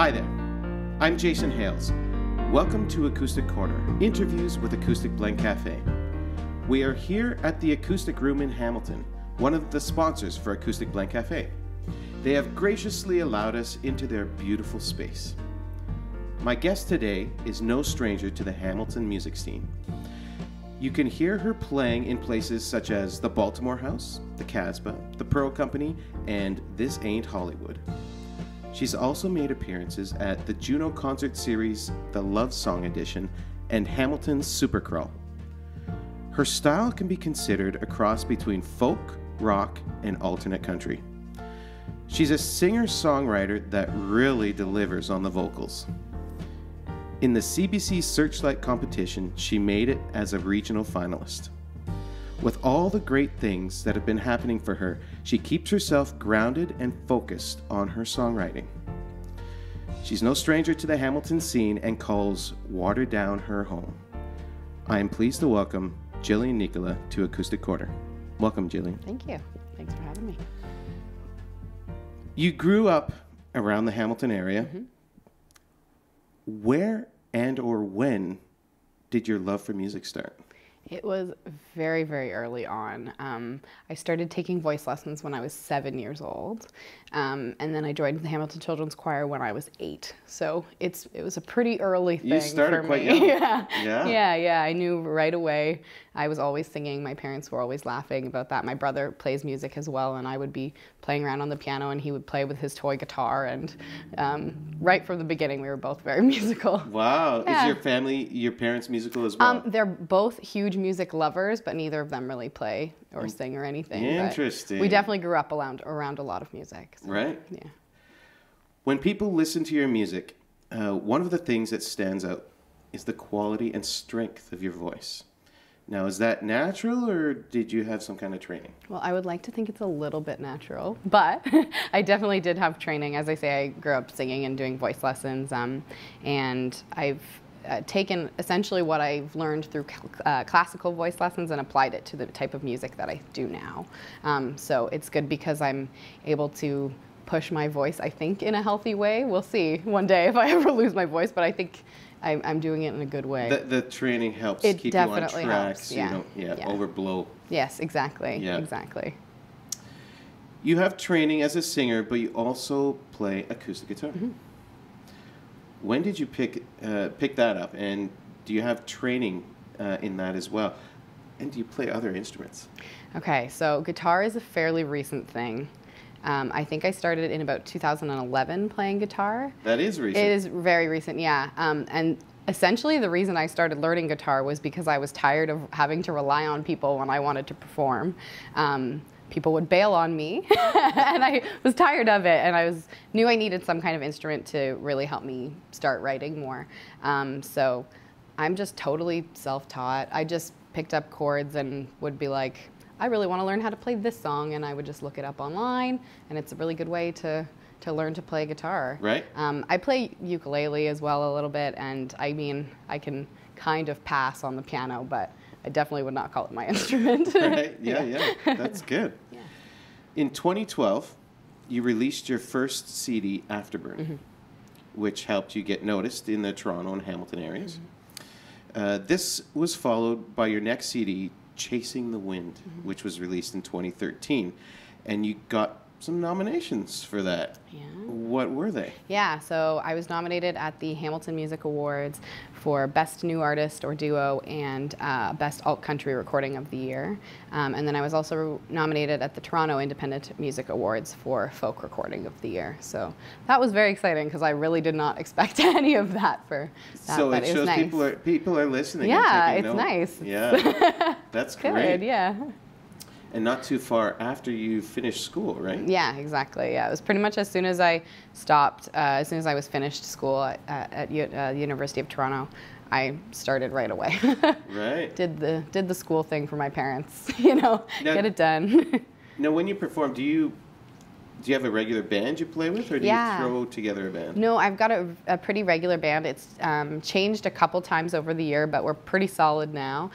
Hi there, I'm Jason Hales. Welcome to Acoustic Corner, interviews with Acoustic Blend Cafe. We are here at the Acoustic Room in Hamilton, one of the sponsors for Acoustic Blend Cafe. They have graciously allowed us into their beautiful space. My guest today is no stranger to the Hamilton music scene. You can hear her playing in places such as the Baltimore House, the Casbah, the Pearl Company, and This Ain't Hollywood. She's also made appearances at the Juno Concert Series, the Love Song Edition, and Hamilton's Supercrawl. Her style can be considered a cross between folk, rock, and alternate country. She's a singer-songwriter that really delivers on the vocals. In the CBC Searchlight competition, she made it as a regional finalist. With all the great things that have been happening for her, she keeps herself grounded and focused on her songwriting. She's no stranger to the Hamilton scene and calls Waterdown her home. I am pleased to welcome Gillian Nicola to Acoustic Corner. Welcome, Gillian. Thank you. Thanks for having me. You grew up around the Hamilton area. Mm-hmm. Where and or when did your love for music start? It was very, very early on. I started taking voice lessons when I was 7 years old, and then I joined the Hamilton Children's Choir when I was 8. So it was a pretty early thing for me. You started quite young. Yeah. I knew right away. I was always singing. My parents were always laughing about that. My brother plays music as well, and I would be playing around on the piano, and he would play with his toy guitar. And right from the beginning, we were both very musical. Wow. Yeah. Is your parents musical as well? They're both huge music lovers, but neither of them really play or sing or anything. Interesting. We definitely grew up around a lot of music. So, right. Yeah. When people listen to your music, one of the things that stands out is the quality and strength of your voice. Now, is that natural, or did you have some kind of training? Well, I would like to think it's a little bit natural, but I definitely did have training. As I say, I grew up singing and doing voice lessons, and I've taken essentially what I've learned through classical voice lessons and applied it to the type of music that I do now. So it's good because I'm able to push my voice, I think, in a healthy way. We'll see one day if I ever lose my voice, but I think I'm doing it in a good way. The training helps it keep you on track helps. so you don't overblow. Yes, exactly. Yeah. Exactly. You have training as a singer, but you also play acoustic guitar. Mm-hmm. When did you pick that up, and do you have training in that as well? And do you play other instruments? Okay, so guitar is a fairly recent thing. I think I started in about 2011 playing guitar. That is recent. It is very recent, yeah. And essentially the reason I started learning guitar was because I was tired of having to rely on people when I wanted to perform. People would bail on me, and I was tired of it, and knew I needed some kind of instrument to really help me start writing more. So I'm just totally self-taught. I just picked up chords and would be like, I really want to learn how to play this song, and I would just look it up online, and it's a really good way to learn to play guitar. Right. I play ukulele as well a little bit, and I mean, I can kind of pass on the piano, but I definitely would not call it my instrument. Right, yeah, that's good. Yeah. In 2012, you released your first CD, Afterburn, mm-hmm. which helped you get noticed in the Toronto and Hamilton areas. Mm-hmm. This was followed by your next CD, Chasing the Wind, mm-hmm. which was released in 2013, and you got some nominations for that. Yeah. What were they? Yeah, so I was nominated at the Hamilton Music Awards for Best New Artist or Duo and Best Alt Country Recording of the Year. And then I was also nominated at the Toronto Independent Music Awards for Folk Recording of the Year. So that was very exciting because I really did not expect any of that for that. So it shows nice. people are listening. Yeah, and it's nice. Yeah, that's great. Good, yeah. And not too far after you finished school, right? Yeah, exactly. Yeah, it was pretty much as soon as I stopped, as soon as I was finished school at University of Toronto, I started right away. Right. Did the school thing for my parents, get it done. Now, when you perform, do Do you have a regular band you play with, or do you throw together a band? No, I've got a pretty regular band. It's changed a couple times over the year, but we're pretty solid now.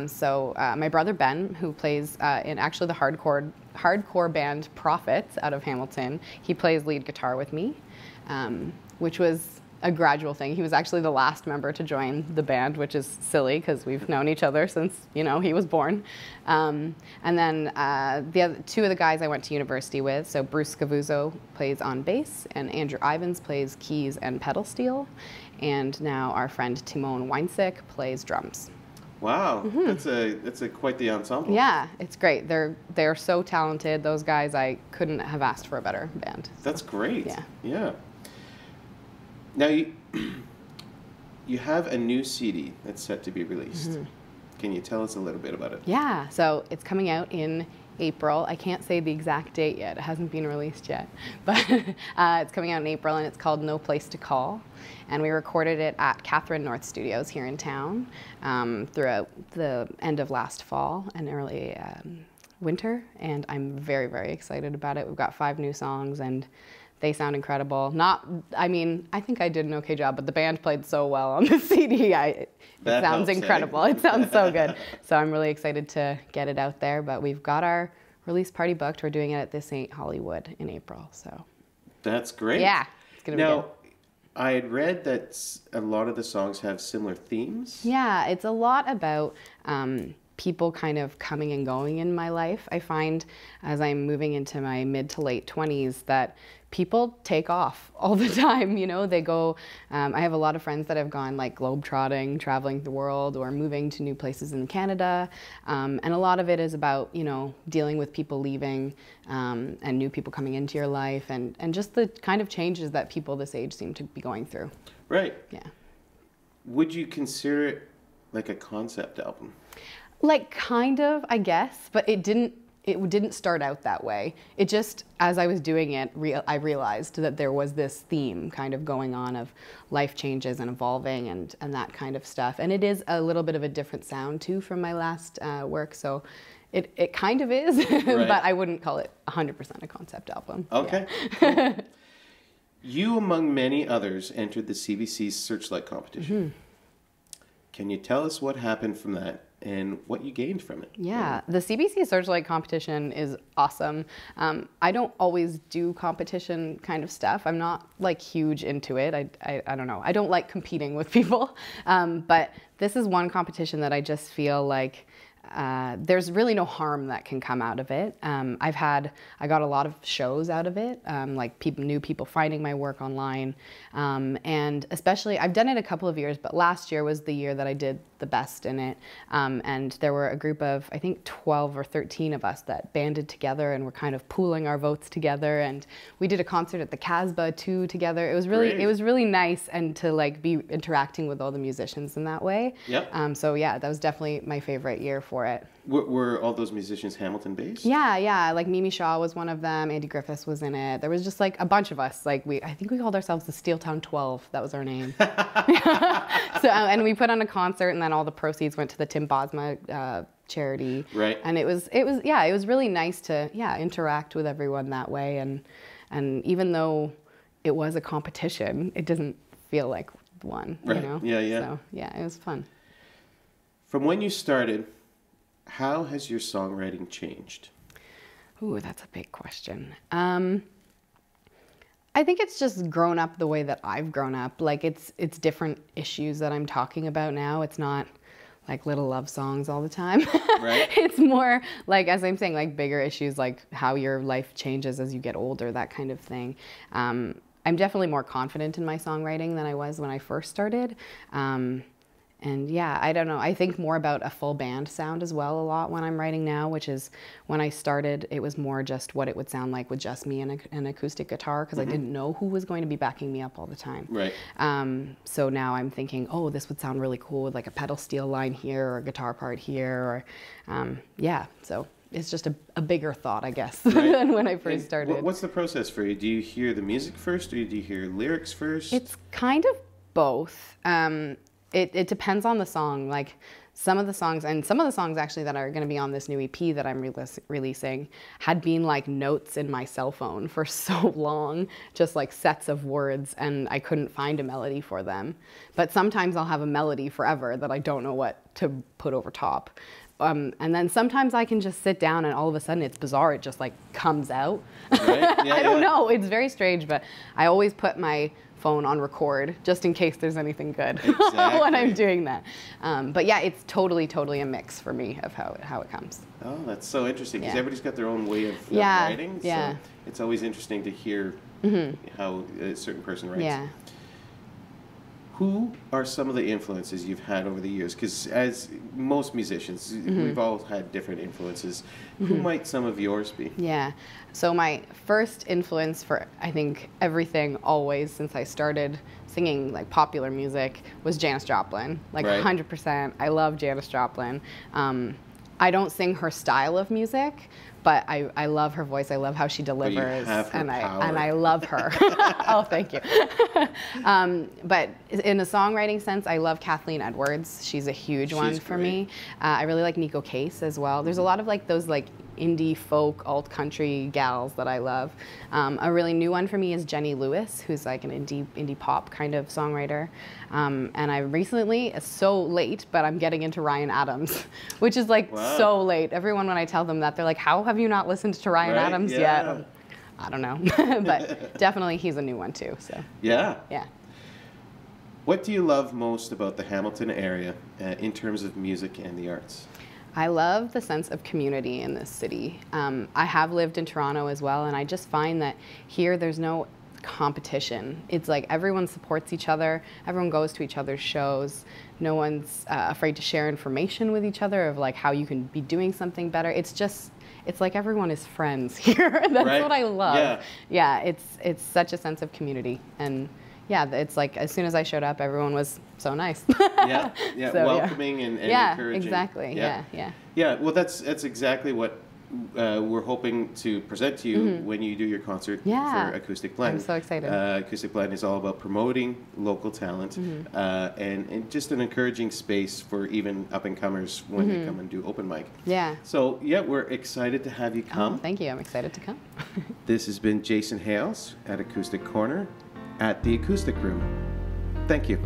So my brother Ben, who plays in actually the hardcore band Prophets out of Hamilton, he plays lead guitar with me, which was a gradual thing. He was actually the last member to join the band, which is silly because we've known each other since, he was born. And then the other two of the guys I went to university with, so Bruce Scavuzzo plays on bass, and Andrew Ivans plays keys and pedal steel, and now our friend Timon Weinsick plays drums. Wow, that's a quite the ensemble. Yeah, it's great. They're so talented. Those guys, I couldn't have asked for a better band. That's great. Yeah. Yeah. Now, you have a new CD that's set to be released. Can you tell us a little bit about it? Yeah, so it's coming out in April. I can't say the exact date yet. It hasn't been released yet. But it's coming out in April, and it's called No Place to Call. And we recorded it at Catherine North Studios here in town throughout the end of last fall and early winter. And I'm very, very excited about it. We've got 5 new songs, and they sound incredible. I think I did an okay job, but the band played so well on the CD. It sounds incredible. It sounds so good. So I'm really excited to get it out there. But we've got our release party booked. We're doing it at This Ain't Hollywood in April. So that's great. Yeah, it's gonna be good. I had read that a lot of the songs have similar themes. Yeah, it's a lot about people kind of coming and going in my life. I find as I'm moving into my mid to late 20s that people take off all the time, they go, I have a lot of friends that have gone like globetrotting, traveling the world, or moving to new places in Canada, and a lot of it is about, dealing with people leaving and new people coming into your life, and just the kind of changes that people this age seem to be going through. Right. Yeah. Would you consider it like a concept album? Like kind of, I guess, but it didn't start out that way. It just, as I was doing it, I realized that there was this theme kind of going on of life changes and evolving and that kind of stuff. And it is a little bit of a different sound too from my last work, so it kind of is, right. But I wouldn't call it 100% a concept album. Okay, yeah. Cool. You, among many others, entered the CBC Searchlight competition. Can you tell us what happened from that and what you gained from it? Yeah, the CBC Searchlight competition is awesome. I don't always do competition kind of stuff. I'm not like huge into it. I don't know. I don't like competing with people. But this is one competition that I just feel like there's really no harm that can come out of it. I got a lot of shows out of it, like new people finding my work online, and especially I've done it a couple of years, but last year was the year that I did the best in it, and there were a group of I think 12 or 13 of us that banded together and were kind of pooling our votes together, and we did a concert at the Casbah too together. It was really nice, and to like be interacting with all the musicians in that way. Yep. So yeah, that was definitely my favorite year for it. Were all those musicians Hamilton-based? Yeah. Like Mimi Shaw was one of them. Andy Griffiths was in it. There was just like a bunch of us. Like I think we called ourselves the Steeltown 12. That was our name. So and we put on a concert, and then all the proceeds went to the Tim Bosma charity. Right. And it was really nice to interact with everyone that way. And even though it was a competition, it doesn't feel like one. Right. Yeah. So yeah, it was fun. From when you started, how has your songwriting changed? Ooh, that's a big question. I think it's just grown up the way that I've grown up. Like it's different issues that I'm talking about now. It's not like little love songs all the time. Right. It's more like, as I'm saying, like bigger issues, like how your life changes as you get older, that kind of thing. I'm definitely more confident in my songwriting than I was when I first started. And yeah, I don't know. I think more about a full band sound as well a lot when I'm writing now, which is when I started, it was more just what it would sound like with just me and an acoustic guitar, because I didn't know who was going to be backing me up all the time. Right. So now I'm thinking, oh, this would sound really cool with like a pedal steel line here or a guitar part here, or yeah. So it's just a bigger thought, I guess, right. than when I first started. What's the process for you? Do you hear the music first, or do you hear lyrics first? It's kind of both. It depends on the song. Like some of the songs actually that are going to be on this new EP that I'm releasing had been like notes in my cell phone for so long, just like sets of words, and I couldn't find a melody for them. But sometimes I'll have a melody forever that I don't know what to put over top. And then sometimes I can just sit down and all of a sudden it's bizarre, it just like comes out. Right? Yeah, I don't know, it's very strange, but I always put my phone on record just in case there's anything good when I'm doing that. But yeah, it's totally a mix for me of how it comes. Oh, that's so interesting, because everybody's got their own way of writing. Yeah. So it's always interesting to hear how a certain person writes. Yeah. Who are some of the influences you've had over the years? Because as most musicians, we've all had different influences. Who might some of yours be? Yeah. So my first influence for, I think, everything always since I started singing like popular music was Janis Joplin. Like 100%. I love Janis Joplin. I don't sing her style of music, but I love her voice. I love how she delivers, but you have her power. I love her. Oh, thank you. But in a songwriting sense, I love Kathleen Edwards. She's a huge one for me. I really like Nico Case as well. There's a lot of like those like indie folk alt country gals that I love. A really new one for me is Jenny Lewis, who's like an indie pop kind of songwriter. And I recently, it's so late, but I'm getting into Ryan Adams, which is like so late. Everyone, when I tell them that, they're like, how have you not listened to Ryan Adams yet? I don't know, but definitely he's a new one too. So yeah. What do you love most about the Hamilton area in terms of music and the arts? I love the sense of community in this city. I have lived in Toronto as well, and I just find that here there's no competition. It's like everyone supports each other, everyone goes to each other's shows, no one's afraid to share information with each other of like how you can be doing something better. It's like everyone is friends here. That's what I love. Yeah, it's such a sense of community, and yeah, it's like as soon as I showed up, everyone was so nice. So, welcoming and encouraging. Exactly. Yeah. Well, that's exactly what we're hoping to present to you when you do your concert for Acoustic Blend. I'm so excited. Acoustic Blend is all about promoting local talent and just an encouraging space for even up-and-comers when they come and do open mic. Yeah. So, yeah, we're excited to have you come. Oh, thank you. I'm excited to come. This has been Jason Hales at Acoustic Corner at the Acoustic Room. Thank you.